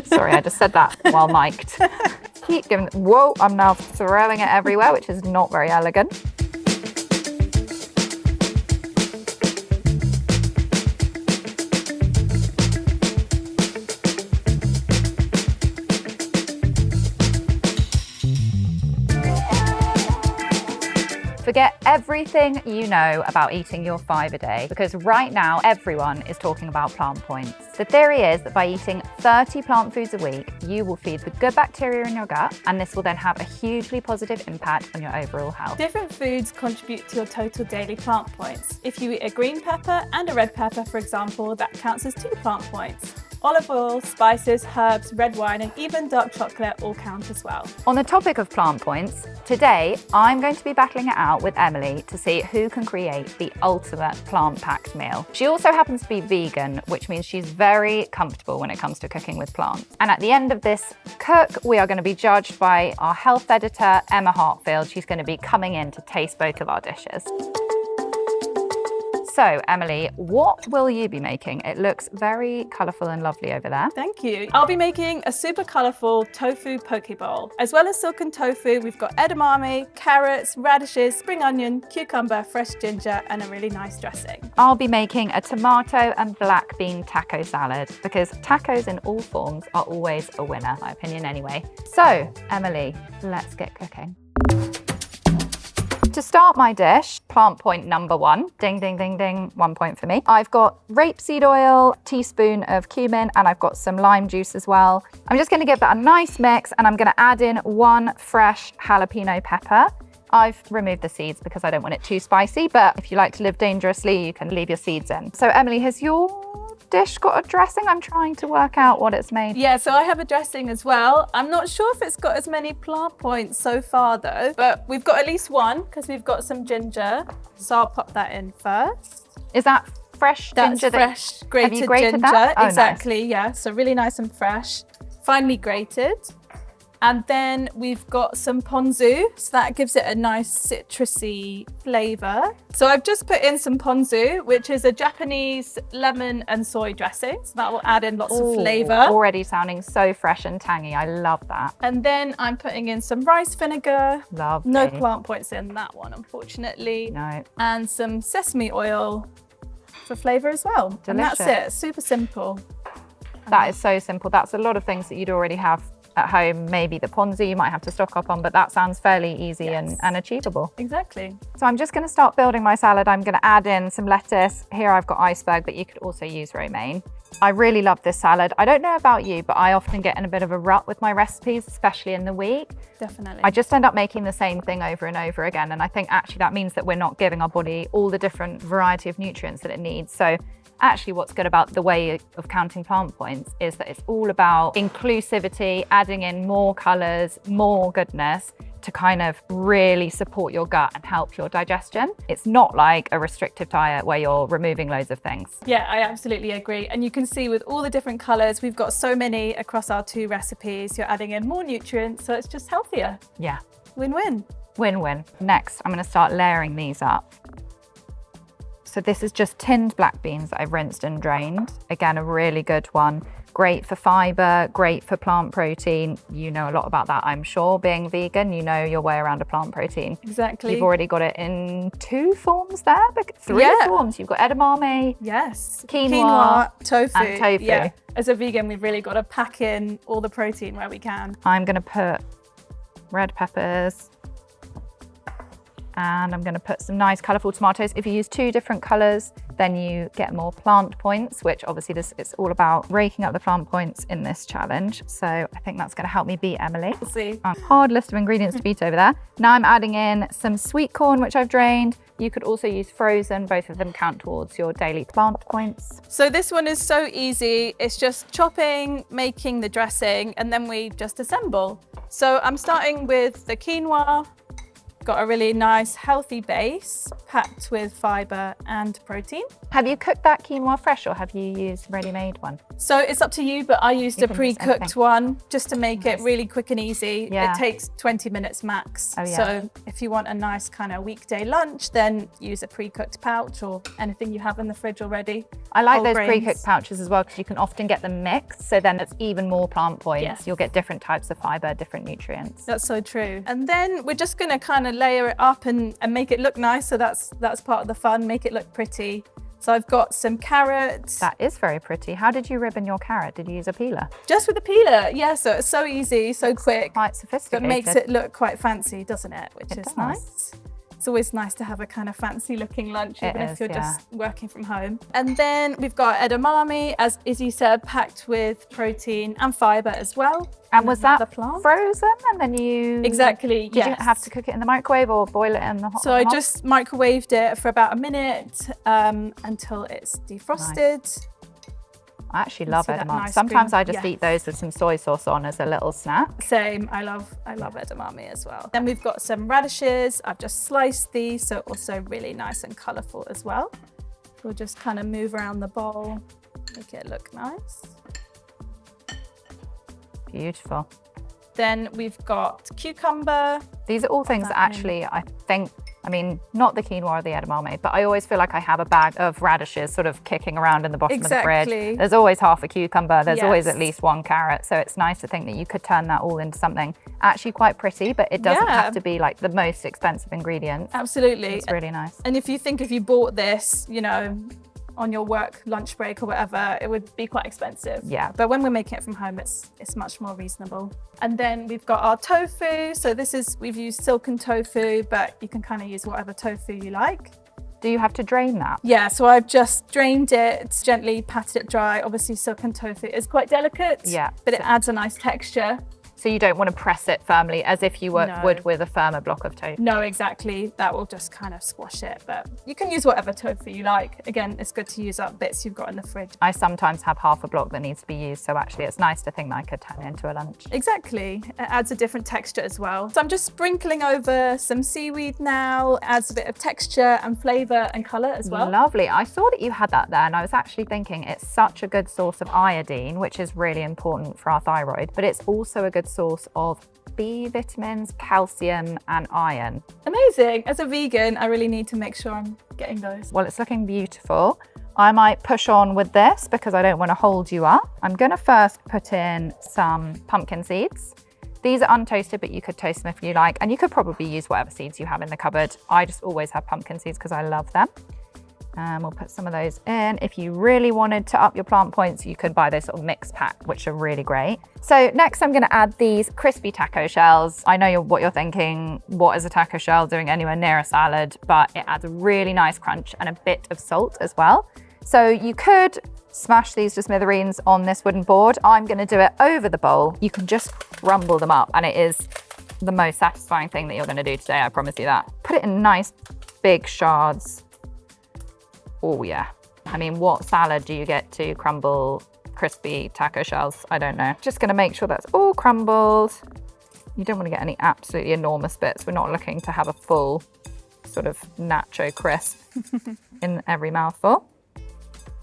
Sorry, I just said that while mic'd. Keep giving, whoa, I'm now throwing it everywhere, which is not very elegant. Forget everything you know about eating your fibre day, because right now everyone is talking about plant points. The theory is that by eating 30 plant foods a week, you will feed the good bacteria in your gut, and this will then have a hugely positive impact on your overall health. Different foods contribute to your total daily plant points. If you eat a green pepper and a red pepper, for example, that counts as 2 plant points. Olive oil, spices, herbs, red wine, and even dark chocolate all count as well. On the topic of plant points, today I'm going to be battling it out with Emily to see who can create the ultimate plant-packed meal. She also happens to be vegan, which means she's very comfortable when it comes to cooking with plants. And at the end of this cook, we are going to be judged by our health editor, Emma Hartfield. She's going to be coming in to taste both of our dishes. So, Emily, what will you be making? It looks very colourful and lovely over there. Thank you. I'll be making a super colourful tofu poke bowl. As well as silken tofu, we've got edamame, carrots, radishes, spring onion, cucumber, fresh ginger, and a really nice dressing. I'll be making a tomato and black bean taco salad, because tacos in all forms are always a winner, in my opinion anyway. So, Emily, let's get cooking. To start my dish, plant point number 1, ding, ding, ding, ding, 1 point for me. I've got rapeseed oil, teaspoon of cumin, and I've got some lime juice as well. I'm just gonna give that a nice mix, and I'm gonna add in 1 fresh jalapeno pepper. I've removed the seeds because I don't want it too spicy, but if you like to live dangerously, you can leave your seeds in. So Emily, has your dish got a dressing? I'm trying to work out what it's made. Yeah, so I have a dressing as well. I'm not sure if it's got as many plant points so far though, but we've got at least 1 because we've got some ginger. So I'll pop that in first. Is that fresh ginger? That's fresh grated, have you grated ginger. that? Oh, exactly, nice. Yeah. So really nice and fresh, finely grated. And then we've got some ponzu, so that gives it a nice citrusy flavour. So I've just put in some ponzu, which is a Japanese lemon and soy dressing. So that will add in lots of flavour. Already sounding so fresh and tangy. I love that. And then I'm putting in some rice vinegar. Lovely. No plant points in that one, unfortunately. No. And some sesame oil for flavour as well. Delicious. And that's it, super simple. That is so simple. That's a lot of things that you'd already have at home. Maybe the ponzu you might have to stock up on, but that sounds fairly easy and achievable. Exactly. So I'm just going to start building my salad. I'm going to add in some lettuce. Here I've got iceberg, but you could also use romaine. I really love this salad. I don't know about you, but I often get in a bit of a rut with my recipes, especially in the week. Definitely. I just end up making the same thing over and over again. And I think actually that means that we're not giving our body all the different variety of nutrients that it needs. So actually what's good about the way of counting plant points is that it's all about inclusivity, adding in more colours, more goodness to kind of really support your gut and help your digestion. It's not like a restrictive diet where you're removing loads of things. Yeah, I absolutely agree. And you can see with all the different colours, we've got so many across our 2 recipes. You're adding in more nutrients, so it's just healthier. Yeah. Win-win. Win-win. Next, I'm going to start layering these up. So this is just tinned black beans that I've rinsed and drained. Again, a really good one. Great for fibre, great for plant protein. You know a lot about that, I'm sure. Being vegan, you know your way around a plant protein. Exactly. You've already got it in 2 forms there, but 3 forms. You've got edamame, yes, quinoa, tofu. and tofu. Yeah. As a vegan, we've really got to pack in all the protein where we can. I'm going to put red peppers, and I'm going to put some nice colourful tomatoes. If you use 2 different colours, then you get more plant points, which obviously it's all about raking up the plant points in this challenge. So I think that's going to help me beat Emily. We'll see. Hard list of ingredients to beat over there. Now I'm adding in some sweet corn, which I've drained. You could also use frozen. Both of them count towards your daily plant points. So this one is so easy. It's just chopping, making the dressing, and then we just assemble. So I'm starting with the quinoa, got a really nice healthy base packed with fibre and protein. Have you cooked that quinoa fresh or have you used ready-made one? So it's up to you, but I used a pre-cooked one just to make it really quick and easy. Yeah. It takes 20 minutes max. Oh, yeah. So if you want a nice kind of weekday lunch, then use a pre-cooked pouch or anything you have in the fridge already. I like Whole those grains. pre-cooked pouches as well because you can often get them mixed, so then it's even more plant points. Yes. You'll get different types of fibre, different nutrients. That's so true. And then we're just going to kind of layer it up and make it look nice. So that's part of the fun, make it look pretty. So I've got some carrots. That is very pretty. How did you ribbon your carrot? Did you use a peeler? Just with a peeler, yeah. So it's so easy, so quick. Quite But sophisticated. it makes it look quite fancy, doesn't it? Which It is does. nice. It's always nice to have a kind of fancy looking lunch, even if you're yeah. just working from home. And then we've got edamame, as Izzy said, packed with protein and fibre as well. And was another that plant. frozen and then you... Exactly, Did yes. you have to cook it in the microwave or boil it in the hot? So I just microwaved it for about a minute until it's defrosted. I actually love see that edamame. nice Sometimes green- I just eat those with some soy sauce on as a little snack. Same, I love edamame as well. Then we've got some radishes. I've just sliced these, so also really nice and colourful as well. We'll just kind of move around the bowl, make it look nice. Beautiful. Then we've got cucumber. These are all things that actually I think, I mean, not the quinoa or the edamame, but I always feel like I have a bag of radishes sort of kicking around in the bottom of the Exactly. fridge. There's always half a cucumber. There's always Yes. at least one carrot. So it's nice to think that you could turn that all into something actually quite pretty, but it doesn't Yeah. have to be like the most expensive ingredients. Absolutely. It's really nice. And if you bought this, you know, on your work lunch break or whatever, it would be quite expensive. Yeah. But when we're making it from home, it's much more reasonable. And then we've got our tofu. So we've used silken tofu, but you can kind of use whatever tofu you like. Do you have to drain that? Yeah, so I've just drained it, gently patted it dry. Obviously silken tofu is quite delicate, Yeah. but it adds a nice texture. So you don't want to press it firmly as if you No. would with a firmer block of tofu. No, exactly. That will just kind of squash it, but you can use whatever tofu you like. Again, it's good to use up bits you've got in the fridge. I sometimes have half a block that needs to be used, so actually it's nice to think that I could turn it into a lunch. Exactly. It adds a different texture as well. So I'm just sprinkling over some seaweed now. It adds a bit of texture and flavour and colour as well. Lovely. I saw that you had that there and I was actually thinking it's such a good source of iodine, which is really important for our thyroid, but it's also a good source of B vitamins, calcium and iron. Amazing. As a vegan, I really need to make sure I'm getting those. Well, it's looking beautiful. I might push on with this because I don't want to hold you up. I'm going to first put in some pumpkin seeds. These are untoasted, but you could toast them if you like, and you could probably use whatever seeds you have in the cupboard. I just always have pumpkin seeds because I love them. And we'll put some of those in. If you really wanted to up your plant points, you could buy those sort of mixed pack, which are really great. So next I'm gonna add these crispy taco shells. I know what you're thinking, what is a taco shell doing anywhere near a salad? But it adds a really nice crunch and a bit of salt as well. So you could smash these to smithereens on this wooden board. I'm gonna do it over the bowl. You can just crumble them up and it is the most satisfying thing that you're gonna do today, I promise you that. Put it in nice big shards. Oh yeah. I mean, what salad do you get to crumble crispy taco shells? I don't know. Just gonna make sure that's all crumbled. You don't wanna get any absolutely enormous bits. We're not looking to have a full sort of nacho crisp in every mouthful.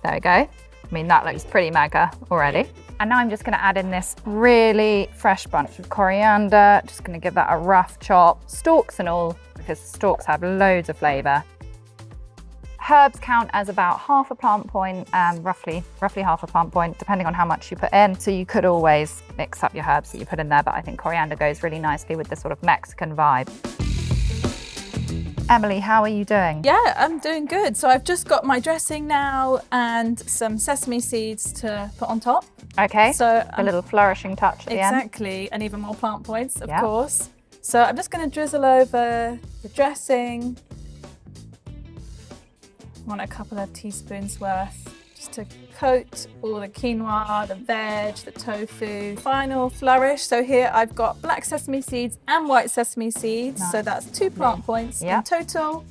There we go. I mean, that looks pretty mega already. And now I'm just gonna add in this really fresh bunch of coriander. Just gonna give that a rough chop, stalks and all, because stalks have loads of flavor. Herbs count as about half a plant point, roughly half a plant point, depending on how much you put in. So you could always mix up your herbs that you put in there, but I think coriander goes really nicely with this sort of Mexican vibe. Emily, how are you doing? Yeah, I'm doing good. So I've just got my dressing now and some sesame seeds to put on top. Okay, So a little flourishing touch at the end. exactly, and even more plant points, of Yeah. course. So I'm just going to drizzle over the dressing. I want a couple of teaspoons worth just to coat all the quinoa, the veg, the tofu. Final flourish. So here I've got black sesame seeds and white sesame seeds. Nice. So that's 2 plant points Yeah. in total.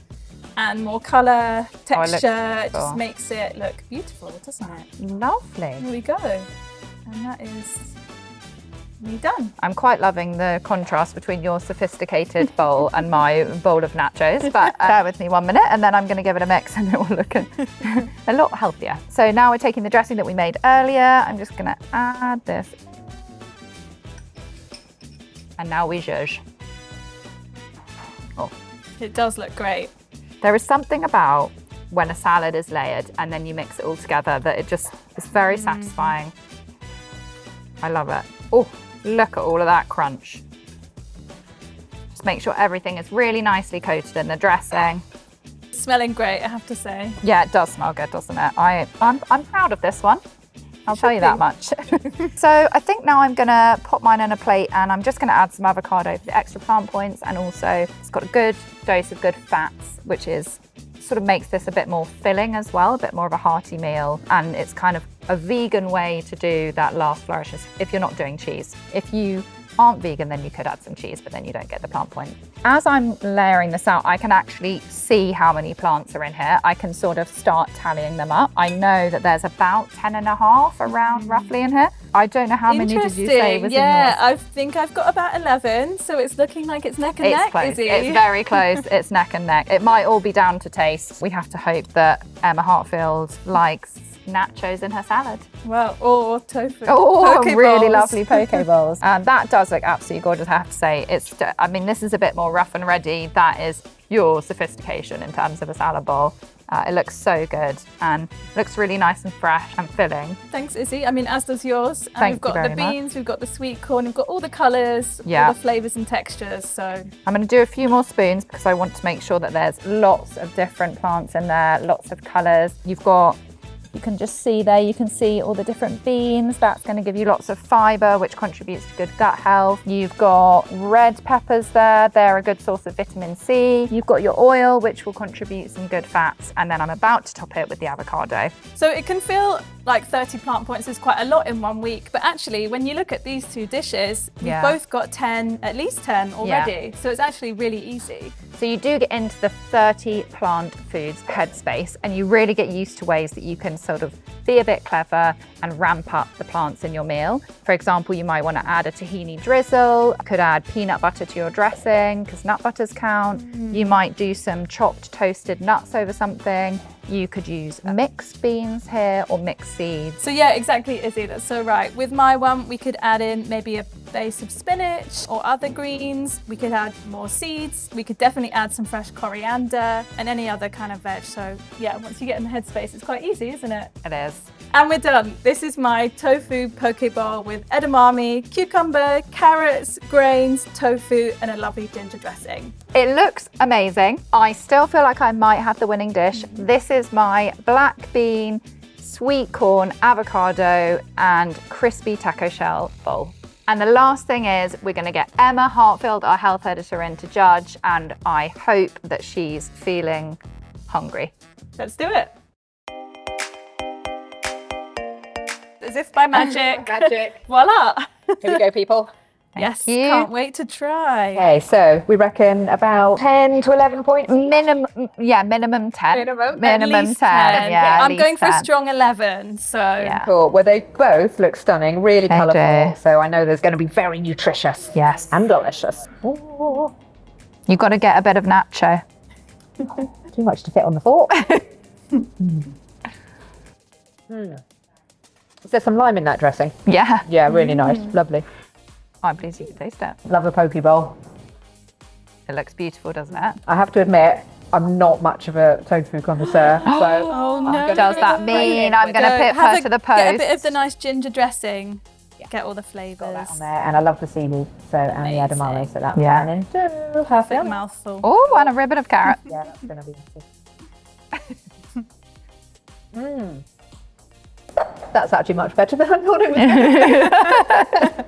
And more colour, Oh, it looks texture, it beautiful. just makes it look beautiful, doesn't it? Lovely. Here we go. And that is You're done. I'm quite loving the contrast between your sophisticated bowl and my bowl of nachos, but bear with me 1 minute and then I'm going to give it a mix and it will look a lot healthier. So now we're taking the dressing that we made earlier. I'm just going to add this. And now we zhuzh. Oh. It does look great. There is something about when a salad is layered and then you mix it all together that it just is very satisfying. I love it. Oh, look at all of that crunch. Just make sure everything is really nicely coated in the dressing. Smelling great, I have to say. Yeah, it does smell good, doesn't it? I'm proud of this one. I'll tell you that much. So I think now I'm gonna pop mine on a plate and I'm just gonna add some avocado for the extra plant points, and also it's got a good dose of good fats, which is sort of makes this a bit more filling as well, a bit more of a hearty meal, and it's kind of a vegan way to do that last flourishes if you're not doing cheese. If you aren't vegan, then you could add some cheese, but then you don't get the plant point. As I'm layering this out, I can actually see how many plants are in here. I can sort of start tallying them up. I know that there's about 10 and a half around roughly in here. I don't know how many did you say was in yours? I think I've got about 11, so it's looking like it's neck and neck, close. Izzy. It's very close. It's neck and neck. It might all be down to taste. We have to hope that Emma Hartfield likes nachos in her salad. Well, or tofu. Oh, poke really bowls. lovely poke bowls. And that does look absolutely gorgeous, I have to say. I mean, this is a bit more rough and ready. That is your sophistication in terms of a salad bowl. It looks so good and looks really nice and fresh and filling. Thanks, Izzy. I mean, as does yours. And Thank we've got you the very beans, we've got the sweet corn, we've got all the colours, Yeah. all the flavours and textures. So I'm going to do a few more spoons because I want to make sure that there's lots of different plants in there, lots of colours. You can just see there, you can see all the different beans. That's going to give you lots of fibre, which contributes to good gut health. You've got red peppers there. They're a good source of vitamin C. You've got your oil, which will contribute some good fats. And then I'm about to top it with the avocado. So it can feel like 30 plant points is quite a lot in 1 week, but actually when you look at these two dishes, we've Yeah. both got 10, at least 10 already. So it's actually really easy. So you do get into the 30 plant foods headspace, and you really get used to ways that you can sort of be a bit clever and ramp up the plants in your meal. For example, you might want to add a tahini drizzle, could add peanut butter to your dressing because nut butters count. You might do some chopped toasted nuts over something. You could use mixed beans here or mixed seeds. So yeah, exactly, Izzy, that's so right. With my one, we could add in maybe a base of spinach or other greens. We could add more seeds. We could definitely add some fresh coriander and any other kind of veg. So yeah, once you get in the headspace, it's quite easy, isn't it? It is. And we're done. This is my tofu poke bowl with edamame, cucumber, carrots, grains, tofu, and a lovely ginger dressing. It looks amazing. I still feel like I might have the winning dish. This is my black bean, sweet corn, avocado, and crispy taco shell bowl. And the last thing is we're going to get Emma Hartfield, our health editor, in to judge, and I hope that she's feeling hungry. Let's do it. As if by magic. Magic. Voila. Here we go, people. Yes, you. can't wait to try. Okay, so we reckon about 10 to 11 points. Minimum 10. Minimum? At least 10. Yeah, at I'm least going for 10. a strong 11, so Yeah. Cool. Well, they both look stunning, really They colourful. do. So I know there's going to be very nutritious Yes. and delicious. Ooh, You've got to get a bit of nacho. too much to fit on the fork. Is there some lime in that dressing? Yeah. Yeah, really nice. Lovely. I'm pleased you can taste it. Love the poke bowl. It looks beautiful, doesn't it? I have to admit, I'm not much of a tofu connoisseur. So Oh no. Does that mean I'm going to pip Have her to the Get a post? bit of the nice ginger dressing. Get all the flavours. on there, and I love the seaweed, so and the Amazing. edamame, so that's Yeah. fine. Perfect Perfect. mouthful. Oh, and a ribbon of carrot. Yeah, that's gonna be. That's actually much better than I thought it was.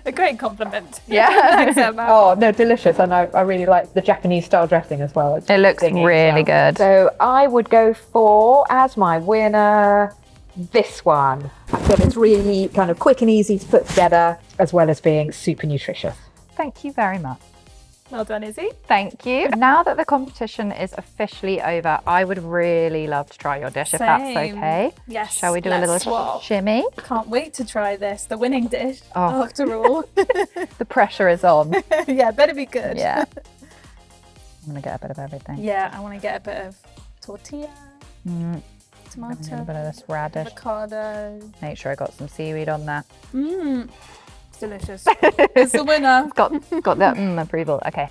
A great compliment. Yeah. Thanks, Emma. Oh no, delicious, and I really like the Japanese style dressing as well. It's It looks singing, really good. So I would go for, as my winner, this one. I feel it's really kind of quick and easy to put together, as well as being super nutritious. Thank you very much. Well done, Izzy. Thank you. Now that the competition is officially over, I would really love to try your dish if that's Same. okay. Yes. Shall we do a let's little swap. shimmy? Can't wait to try this. The winning dish, Oh. after all. The pressure is on. Yeah, better be good. Yeah. I'm gonna get a bit of everything. Yeah, I want to get a bit of tortilla, A little tomato, bit of this radish. avocado. Make sure I got some seaweed on there. Mmm, delicious. It's the winner. Got that approval. Okay.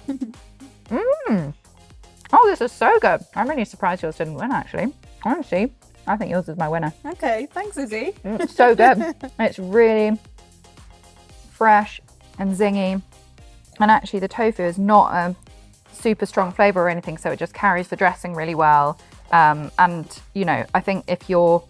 Oh, this is so good. I'm really surprised yours didn't win, actually. Honestly, I think yours is my winner. Okay, thanks, Izzy. It's so good. It's really fresh and zingy. And actually, the tofu is not a super strong flavor or anything, so it just carries the dressing really well. And you know, I think if you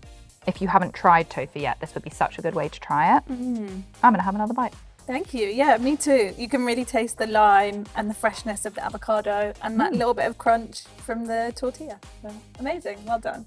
haven't tried tofu yet, this would be such a good way to try it. I'm gonna have another bite. Thank you. Yeah, me too. You can really taste the lime and the freshness of the avocado and that little bit of crunch from the tortilla. So, amazing. Well done.